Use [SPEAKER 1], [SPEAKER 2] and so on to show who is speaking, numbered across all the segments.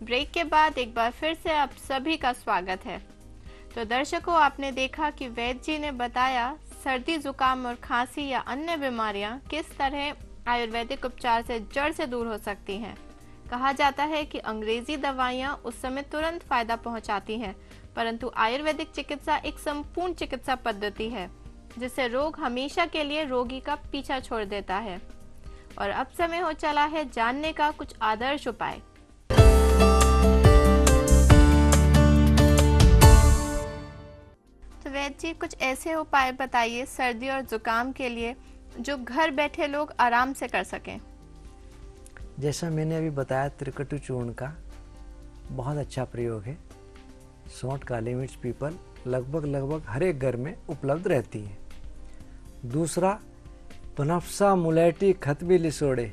[SPEAKER 1] Break के बाद एक बार फिर से आप सभी का स्वागत है। तो दर्शकों, आपने देखा कि वैद्य जी ने बताया सर्दी जुकाम और खांसी या अन्य बीमारियां किस तरह आयुर्वेदिक उपचार से जड़ से दूर हो सकती हैं। कहा जाता है कि अंग्रेजी दवाइयां उस समय तुरंत फायदा पहुंचाती हैं, परंतु आयुर्वेदिक चिकित्सा एक संपूर्ण चिकित्सा पद्धति है जिससे रोग हमेशा के लिए रोगी का पीछा छोड़ देता है। और अब समय हो चला है जानने का कुछ आदर्श उपाय। तो वैद्य जी, कुछ ऐसे उपाय बताइए सर्दी और जुकाम के लिए जो घर बैठे लोग आराम से कर सकें।
[SPEAKER 2] जैसा मैंने अभी बताया, त्रिकटु चूर्ण का बहुत अच्छा प्रयोग है। सौंठ, काली मिर्च, पीपल लगभग हर एक घर में उपलब्ध रहती है। दूसरा, बनफसा, मुलेठी, खतबी, लिसोड़े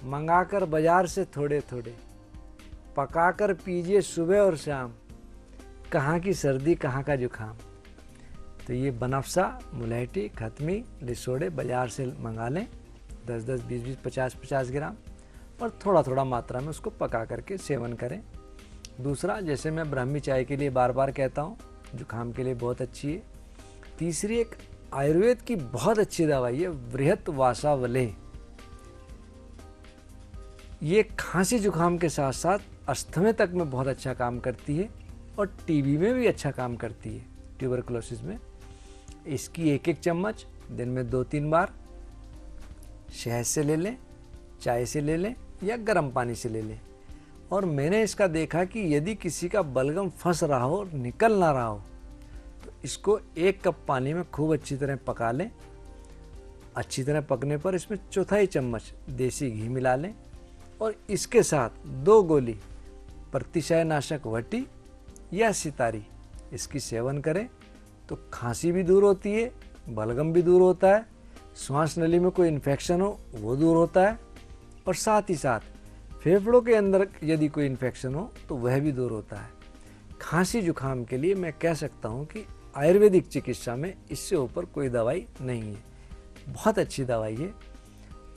[SPEAKER 2] मंगाकर बाजार से थोड़े थोड़े पकाकर पीजिए सुबह और शाम, कहाँ की सर्दी कहाँ का जुकाम। तो ये बनफसा, मुलेठी, खतमी, लिसोड़े बाजार से मंगा लें, 10-10, 20-20, 50-50 ग्राम, और थोड़ा थोड़ा मात्रा में उसको पका करके सेवन करें। दूसरा, जैसे मैं ब्राह्मी चाय के लिए बार बार कहता हूँ, जुकाम के लिए बहुत अच्छी है। तीसरी, एक आयुर्वेद की बहुत अच्छी दवाई है वृहत वासावले। ये खांसी जुकाम के साथ साथ अस्थमे तक में बहुत अच्छा काम करती है और टीबी में भी अच्छा काम करती है, ट्यूबरकुलोसिस में। इसकी एक चम्मच दिन में 2-3 बार शहद से ले लें, चाय से ले लें या गर्म पानी से ले लें। और मैंने इसका देखा कि यदि किसी का बलगम फंस रहा हो और निकल ना रहा हो तो इसको 1 कप पानी में खूब अच्छी तरह पका लें। अच्छी तरह पकने पर इसमें 1/4 चम्मच देसी घी मिला लें और इसके साथ 2 गोली प्रतिशय नाशक वटी या सितारी इसकी सेवन करें तो खांसी भी दूर होती है, बलगम भी दूर होता है, श्वास नली में कोई इन्फेक्शन हो वो दूर होता है, और साथ ही साथ फेफड़ों के अंदर यदि कोई इन्फेक्शन हो तो वह भी दूर होता है। खांसी जुकाम के लिए मैं कह सकता हूँ कि आयुर्वेदिक चिकित्सा में इससे ऊपर कोई दवाई नहीं है, बहुत अच्छी दवाई है।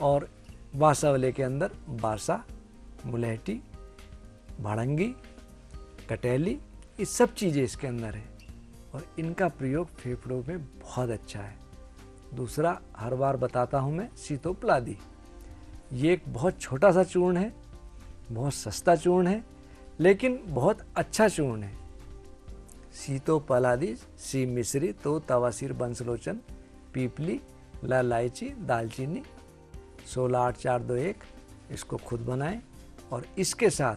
[SPEAKER 2] और वासावले के अंदर बासा, मुलेठी, भाड़ंगी, कटेली, ये सब चीज़ें इसके अंदर है और इनका प्रयोग फेफड़ों में बहुत अच्छा है। दूसरा, हर बार बताता हूँ मैं, सीतोपलादी। ये एक बहुत छोटा सा चूर्ण है, बहुत सस्ता चूर्ण है, लेकिन बहुत अच्छा चूर्ण है। सीतोपलादी, सी मिश्री, तो तवासीर, बंसलोचन, पीपली, लाइची, दालचीनी, 16-8-4-2-1 इसको खुद बनाएं और इसके साथ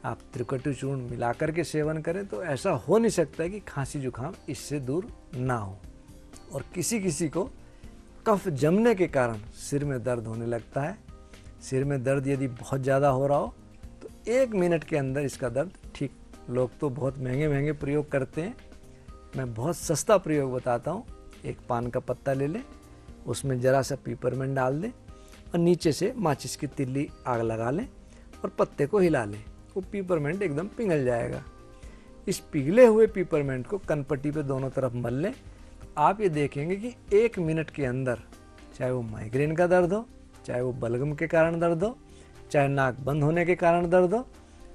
[SPEAKER 2] आप त्रिकटु चूर्ण मिलाकर के सेवन करें तो ऐसा हो नहीं सकता कि खांसी जुकाम इससे दूर ना हो। और किसी किसी को कफ जमने के कारण सिर में दर्द होने लगता है। सिर में दर्द यदि बहुत ज़्यादा हो रहा हो तो 1 मिनट के अंदर इसका दर्द ठीक। लोग तो बहुत महंगे प्रयोग करते हैं, मैं बहुत सस्ता प्रयोग बताता हूँ। एक पान का पत्ता ले लें, उसमें ज़रा सा पीपरमेंट डाल दें और नीचे से माचिस की तिल्ली आग लगा लें और पत्ते को हिला लें, वो पीपरमेंट एकदम पिघल जाएगा। इस पिघले हुए पीपरमेंट को कनपट्टी पे दोनों तरफ मल लें। आप ये देखेंगे कि 1 मिनट के अंदर, चाहे वो माइग्रेन का दर्द हो, चाहे वो बलगम के कारण दर्द हो, चाहे नाक बंद होने के कारण दर्द हो,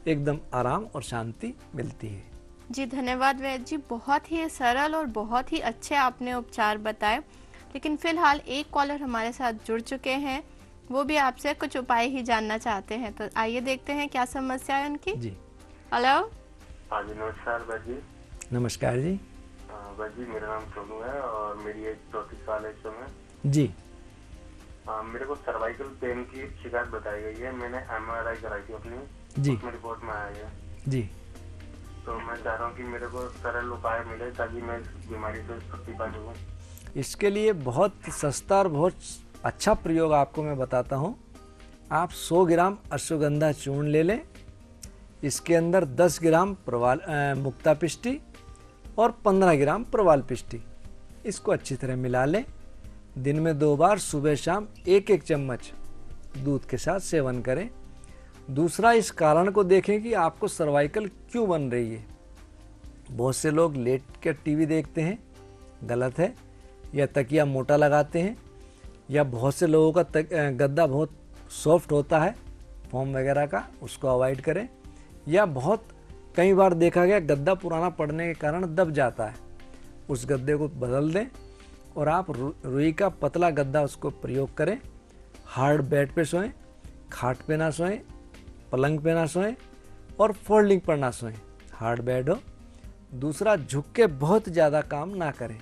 [SPEAKER 2] एकदम आराम और शांति मिलती है।
[SPEAKER 1] जी धन्यवाद वैद्य जी, बहुत ही सरल और बहुत ही अच्छे आपने उपचार बताए। लेकिन फिलहाल एक कॉलर हमारे साथ जुड़ चुके हैं, वो भी आपसे कुछ उपाय ही जानना चाहते हैं, तो आइए देखते हैं क्या समस्या है उनकी।
[SPEAKER 2] जी
[SPEAKER 1] हेलो।
[SPEAKER 3] हाँ जी, नमस्कार वैद्य जी।
[SPEAKER 2] नमस्कार जी।
[SPEAKER 3] वैद्य जी, मेरा नाम सोनू है और मेरी एज 34 साल है इस समय।
[SPEAKER 2] जी।
[SPEAKER 3] मेरे को सर्वाइकल पेन की शिकायत बताई गई है। मैंने MRI कराई थी अपनी,
[SPEAKER 2] जी।
[SPEAKER 3] उसमें रिपोर्ट में आया है।
[SPEAKER 2] जी।
[SPEAKER 3] तो मैं चाह रहा हूँ कि मेरे को सरल उपाय मिले ताकि मैं इस बीमारी से छुट्टी पा सकूँ।
[SPEAKER 2] इसके लिए बहुत सस्ता और बहुत अच्छा प्रयोग आपको मैं बताता हूँ। आप 100 ग्राम अश्वगंधा चूर्ण ले लें, इसके अंदर 10 ग्राम मुक्ता पिष्टी और 15 ग्राम प्रवाल पिष्टी, इसको अच्छी तरह मिला लें। दिन में 2 बार सुबह शाम 1-1 चम्मच दूध के साथ सेवन करें। दूसरा, इस कारण को देखें कि आपको सर्वाइकल क्यों बन रही है। बहुत से लोग लेट कर टीवी देखते हैं, गलत है, या तकिया मोटा लगाते हैं, या बहुत से लोगों का गद्दा बहुत सॉफ्ट होता है, फोम वगैरह का, उसको अवॉइड करें। या बहुत कई बार देखा गया गद्दा पुराना पड़ने के कारण दब जाता है, उस गद्दे को बदल दें और आप रुई का पतला गद्दा उसको प्रयोग करें। हार्ड बेड पे सोएं, खाट पे ना सोएं, पलंग पे ना सोएं और फोल्डिंग पर ना सोएं, हार्ड बेड हो। दूसरा, झुक के बहुत ज़्यादा काम ना करें,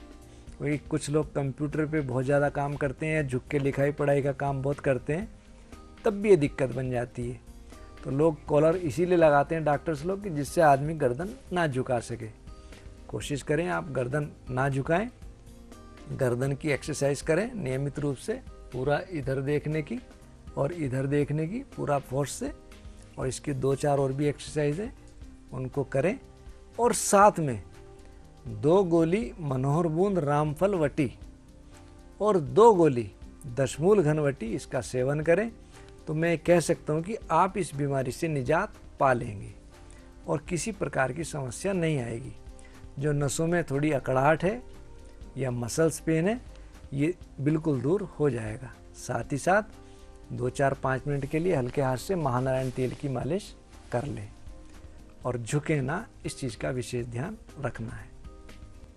[SPEAKER 2] क्योंकि कुछ लोग कंप्यूटर पे बहुत ज़्यादा काम करते हैं या झुक के लिखाई पढ़ाई का काम बहुत करते हैं, तब भी ये दिक्कत बन जाती है। तो लोग कॉलर इसीलिए लगाते हैं डॉक्टर्स लोग कि जिससे आदमी गर्दन ना झुका सके। कोशिश करें आप गर्दन ना झुकाएं, गर्दन की एक्सरसाइज करें नियमित रूप से, पूरा इधर देखने की और इधर देखने की पूरा फोर्स से, और इसकी 2-4 और भी एक्सरसाइज हैं उनको करें। और साथ में 2 गोली मनोहर बूंद रामफल वटी और 2 गोली दशमूल घनवटी इसका सेवन करें, तो मैं कह सकता हूँ कि आप इस बीमारी से निजात पा लेंगे और किसी प्रकार की समस्या नहीं आएगी। जो नसों में थोड़ी अकड़ाहट है या मसल्स पेन है, ये बिल्कुल दूर हो जाएगा। साथ ही साथ 2-4-5 मिनट के लिए हल्के हाथ से महानारायण तेल की मालिश कर लें और झुके ना, इस चीज़ का विशेष ध्यान रखना है।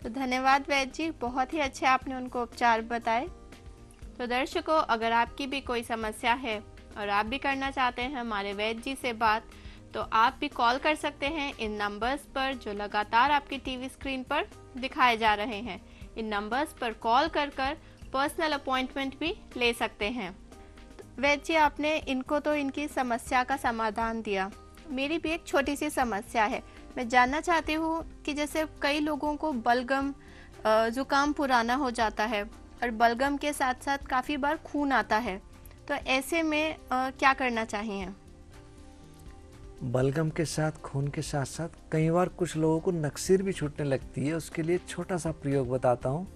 [SPEAKER 1] तो धन्यवाद वैद्य जी, बहुत ही अच्छे आपने उनको उपचार बताए। तो दर्शकों, अगर आपकी भी कोई समस्या है और आप भी करना चाहते हैं हमारे वैद्य जी से बात, तो आप भी कॉल कर सकते हैं इन नंबर्स पर जो लगातार आपकी टीवी स्क्रीन पर दिखाए जा रहे हैं। इन नंबर्स पर कॉल कर पर्सनल अपॉइंटमेंट भी ले सकते हैं। वैद्य जी, आपने इनको तो इनकी समस्या का समाधान दिया। मेरी भी एक छोटी सी समस्या है। मैं जानना चाहती हूँ कि जैसे कई लोगों को बलगम, जुकाम पुराना हो जाता है और बलगम के साथ साथ काफ़ी बार खून आता है, तो ऐसे में क्या करना चाहिए?
[SPEAKER 2] बलगम के साथ, खून के साथ साथ कई बार कुछ लोगों को नक्सीर भी छूटने लगती है। उसके लिए छोटा सा प्रयोग बताता हूँ।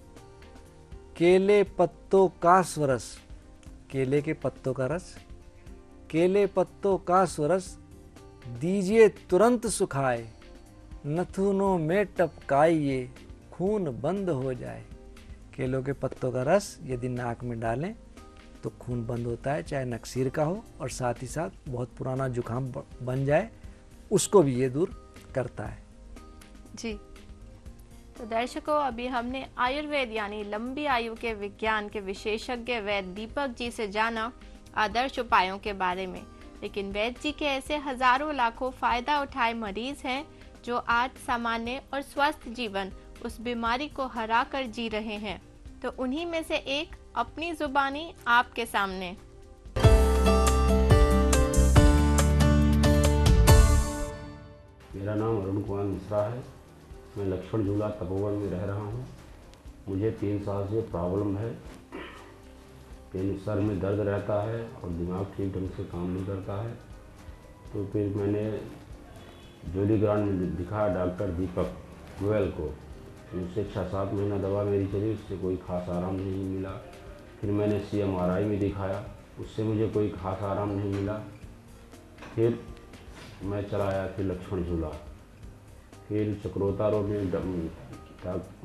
[SPEAKER 2] केले पत्तों का स्वरस, केले के पत्तों का रस, केले पत्तों का स्वरस दीजिए तुरंत सुखाए, नथुनों में टपकाइए, खून बंद हो जाए। केलों के पत्तों का रस यदि नाक में डालें तो खून बंद होता है, चाहे नक्सीर का हो, और साथ ही साथ बहुत पुराना जुकाम बन जाए उसको भी ये दूर करता है।
[SPEAKER 1] जी, तो दर्शकों, अभी हमने आयुर्वेद यानी लंबी आयु के विज्ञान के विशेषज्ञ वैद्य दीपक जी से जाना आदर्श उपायों के बारे में। लेकिन वैद्य जी के ऐसे हजारों लाखों फायदा उठाए मरीज हैं जो आज सामान्य और स्वस्थ जीवन उस बीमारी को हरा कर जी रहे हैं। तो उन्हीं में से एक अपनी जुबानी आपके सामने।
[SPEAKER 4] मेरा नाम अरुण कुमार मिश्रा है। मैं लक्ष्मण झूला तपोवन में रह रहा हूँ। मुझे 3 साल से प्रॉब्लम है। सर में दर्द रहता है और दिमाग ठीक ढंग से काम नहीं करता है। तो फिर मैंने जोली ग्रांड में दिखाया डॉक्टर दीपक गोयल को। उनसे 6-7 महीना दवा मेरी चली, उससे कोई खास आराम नहीं मिला। फिर मैंने CMRI में दिखाया, उससे मुझे कोई खास आराम नहीं मिला। फिर मैं चला आया फिर लक्ष्मण झूला। फिर चक्रोता रोड में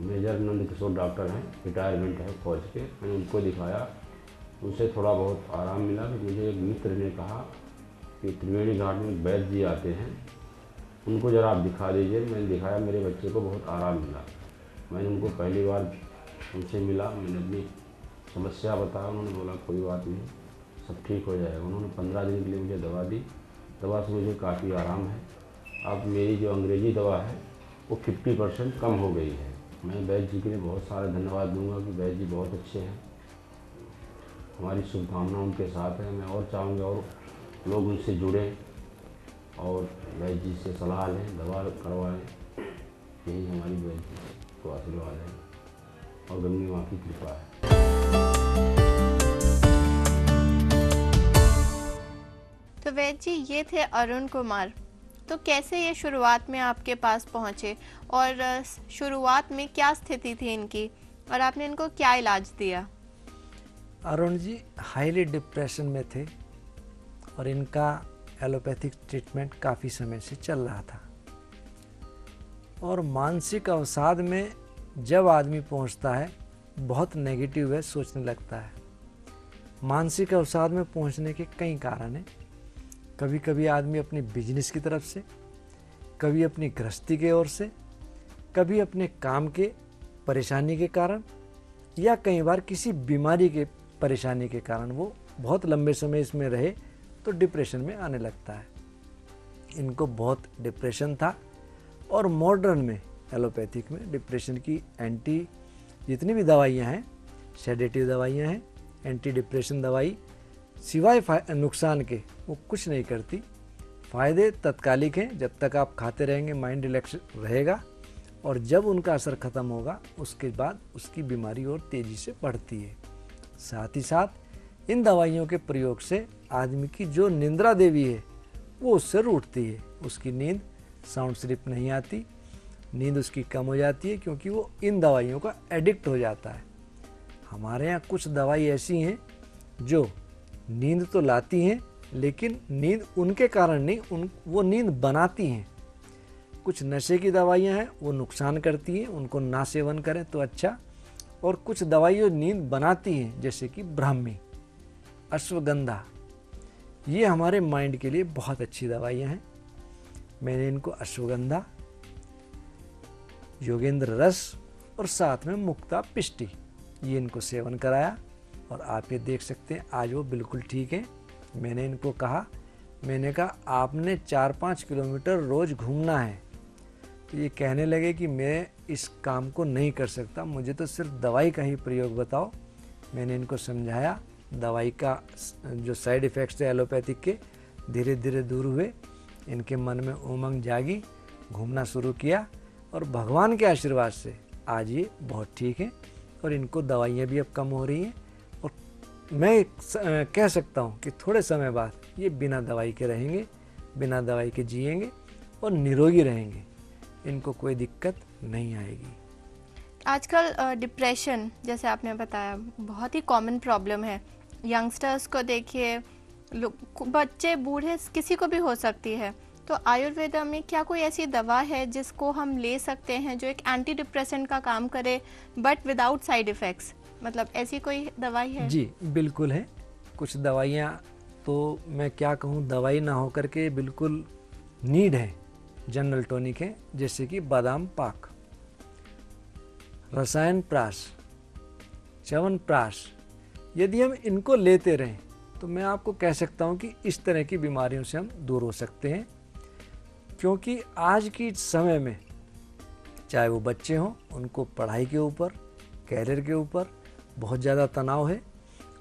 [SPEAKER 4] मेजर नंद किशोर डॉक्टर हैं, रिटायरमेंट है फौज के, मैंने उनको दिखाया, उनसे थोड़ा बहुत आराम मिला। फिर मुझे एक मित्र ने कहा कि त्रिवेणी घाट में वैद्य जी आते हैं, उनको ज़रा आप दिखा दीजिए। मैंने दिखाया, मेरे बच्चे को बहुत आराम मिला। मैंने उनको पहली बार उनसे मिला, मैंने अपनी समस्या बताया, उन्होंने बोला कोई बात नहीं, सब ठीक हो जाएगा। उन्होंने 15 दिन के लिए मुझे दवा दी, दवा से मुझे काफ़ी आराम है। अब मेरी जो अंग्रेज़ी दवा है वो 50% कम हो गई है। मैं वैद्य जी के लिए बहुत सारा धन्यवाद दूंगा कि वैद्य जी बहुत अच्छे हैं। हमारी शुभकामना उनके साथ है। मैं और चाहूँगा और लोग उनसे जुड़ें और वैद्य जी से सलाह लें, दवा करवाएं। यही हमारी वैद्य जी को आशीर्वाद है और गंगे माँ की कृपा है।
[SPEAKER 1] तो वैद्य जी, ये थे अरुण कुमार। तो कैसे ये शुरुआत में आपके पास पहुँचे और शुरुआत में क्या स्थिति थी इनकी और आपने इनको क्या इलाज दिया?
[SPEAKER 2] अरुण जी हाईली डिप्रेशन में थे और इनका एलोपैथिक ट्रीटमेंट काफ़ी समय से चल रहा था। और मानसिक अवसाद में जब आदमी पहुंचता है, बहुत नेगेटिव है, सोचने लगता है। मानसिक अवसाद में पहुंचने के कई कारण हैं। कभी कभी आदमी अपनी बिजनेस की तरफ से, कभी अपनी गृहस्थी के ओर से, कभी अपने काम के परेशानी के कारण, या कई बार किसी बीमारी के परेशानी के कारण वो बहुत लंबे समय इसमें रहे तो डिप्रेशन में आने लगता है। इनको बहुत डिप्रेशन था और मॉडर्न में एलोपैथिक में डिप्रेशन की एंटी जितनी भी दवाइयाँ हैं, सेडेटिव दवाइयाँ हैं, एंटी डिप्रेशन दवाई सिवाय नुकसान के वो कुछ नहीं करती। फ़ायदे तत्कालिक हैं, जब तक आप खाते रहेंगे माइंड रिलैक्स रहेगा, और जब उनका असर ख़त्म होगा उसके बाद उसकी बीमारी और तेज़ी से बढ़ती है। साथ ही साथ इन दवाइयों के प्रयोग से आदमी की जो निंद्रा देवी है वो उससे रूठती है, उसकी नींद साउंड स्लीप नहीं आती, नींद उसकी कम हो जाती है, क्योंकि वो इन दवाइयों का एडिक्ट हो जाता है। हमारे यहाँ कुछ दवाई ऐसी हैं जो नींद तो लाती हैं, लेकिन नींद उनके कारण नहीं, वो नींद बनाती हैं। कुछ नशे की दवाइयाँ हैं वो नुकसान करती हैं, उनको ना सेवन करें तो अच्छा। और कुछ दवाइयाँ नींद बनाती हैं, जैसे कि ब्राह्मी, अश्वगंधा, ये हमारे माइंड के लिए बहुत अच्छी दवाइयाँ हैं। मैंने इनको अश्वगंधा, योगेंद्र रस और साथ में मुक्ता पिष्टी, ये इनको सेवन कराया और आप ये देख सकते हैं आज वो बिल्कुल ठीक हैं। मैंने इनको कहा, मैंने कहा आपने 4-5 किलोमीटर रोज़ घूमना है, तो ये कहने लगे कि मैं इस काम को नहीं कर सकता, मुझे तो सिर्फ दवाई का ही प्रयोग बताओ। मैंने इनको समझाया, दवाई का जो साइड इफ़ेक्ट्स थे एलोपैथिक के धीरे धीरे दूर हुए, इनके मन में उमंग जागी, घूमना शुरू किया और भगवान के आशीर्वाद से आज ये बहुत ठीक हैं और इनको दवाइयाँ भी अब कम हो रही हैं। और मैं कह सकता हूँ कि थोड़े समय बाद ये बिना दवाई के रहेंगे, बिना दवाई के जिएंगे और निरोगी रहेंगे, इनको कोई दिक्कत नहीं आएगी।
[SPEAKER 1] आजकल डिप्रेशन जैसे आपने बताया बहुत ही कॉमन प्रॉब्लम है। यंगस्टर्स को देखिए, बच्चे बूढ़े किसी को भी हो सकती है। तो आयुर्वेदा में क्या कोई ऐसी दवा है जिसको हम ले सकते हैं जो एक एंटी डिप्रेसेंट का काम करे बट विदाउट साइड इफ़ेक्ट्स? मतलब ऐसी कोई दवाई है?
[SPEAKER 2] जी बिल्कुल है। कुछ दवाइयाँ तो मैं क्या कहूँ, दवाई ना होकर के बिल्कुल नीड है, जनरल टॉनिक है, जैसे कि बादाम पाक, रसायन प्राश, च्यवनप्राश। यदि हम इनको लेते रहें तो मैं आपको कह सकता हूँ कि इस तरह की बीमारियों से हम दूर हो सकते हैं। क्योंकि आज की समय में चाहे वो बच्चे हों, उनको पढ़ाई के ऊपर, कैरियर के ऊपर बहुत ज़्यादा तनाव है,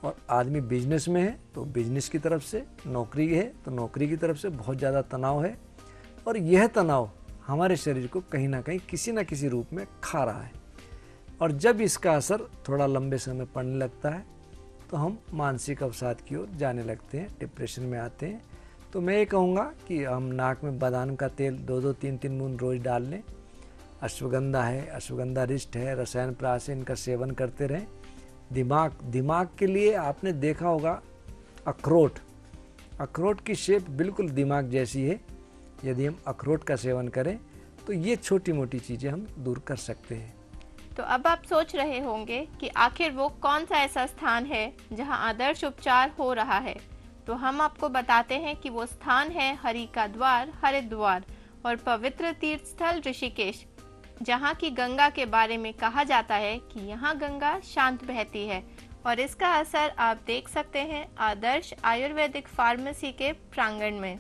[SPEAKER 2] और आदमी बिजनेस में है तो बिजनेस की तरफ से, नौकरी है तो नौकरी की तरफ से बहुत ज़्यादा तनाव है, और यह तनाव हमारे शरीर को कहीं ना कहीं किसी न किसी रूप में खा रहा है। और जब इसका असर थोड़ा लंबे समय पड़ने लगता है तो हम मानसिक अवसाद की ओर जाने लगते हैं, डिप्रेशन में आते हैं। तो मैं ये कहूँगा कि हम नाक में बादाम का तेल 2-2, 3-3 बूंद रोज़ डाल लें। अश्वगंधा है, अश्वगंधा रिष्ट है, रसायन प्राश है, इनका सेवन करते रहें। दिमाग के लिए आपने देखा होगा अखरोट की शेप बिल्कुल दिमाग जैसी है। यदि हम अखरोट का सेवन करें तो ये छोटी मोटी चीज़ें हम दूर कर सकते हैं।
[SPEAKER 1] तो अब आप सोच रहे होंगे कि आखिर वो कौन सा ऐसा स्थान है जहां आदर्श उपचार हो रहा है। तो हम आपको बताते हैं कि वो स्थान है हरि का द्वार, हरिद्वार और पवित्र तीर्थ स्थल ऋषिकेश, जहाँ की गंगा के बारे में कहा जाता है कि यहाँ गंगा शांत बहती है। और इसका असर आप देख सकते हैं आदर्श आयुर्वेदिक फार्मेसी के प्रांगण में।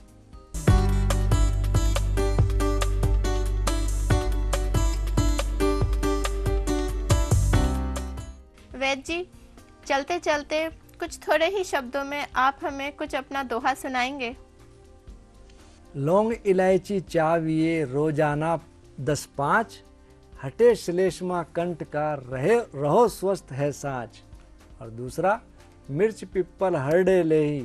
[SPEAKER 1] वैद्य जी, चलते चलते कुछ थोड़े ही शब्दों में आप हमें कुछ अपना दोहा सुनाएंगे?
[SPEAKER 2] लौंग इलायची चाविए रोजाना 10-5, हटे श्लेष्मा कंठ का रहो स्वस्थ है साँच। और दूसरा, मिर्च पिप्पल हरडे लेही,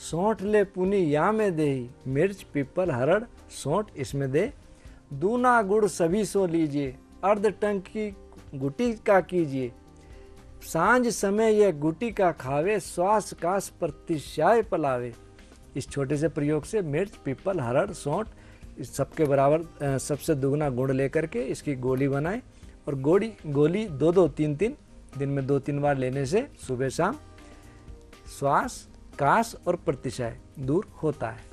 [SPEAKER 2] सौंठ ले पुनी या में देही। मिर्च पिप्पल हरड़ सौंठ इसमें दे, दूना गुड़ सभी सो लीजिए, अर्ध टंक की गुटी का कीजिए। सांझ समय यह गुटी का खावे, श्वास काश प्रतिशाय पलावे। इस छोटे से प्रयोग से मिर्च, पीपल, हरड़, सौंठ इस सबके बराबर सबसे दुगना गुण लेकर के इसकी गोली बनाएं, और गोली 2-2, 3-3 दिन में 2-3 बार लेने से सुबह शाम श्वास, काश और प्रतिशाय दूर होता है।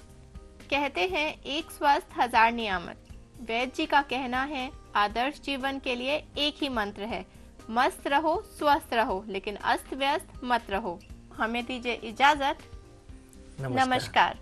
[SPEAKER 1] कहते हैं एक स्वस्थ 1000 नियामत। वैद्य जी का कहना है, आदर्श जीवन के लिए एक ही मंत्र है, मस्त रहो, स्वस्थ रहो, लेकिन अस्त व्यस्त मत रहो। हमें दीजिए इजाजत। नमस्कार।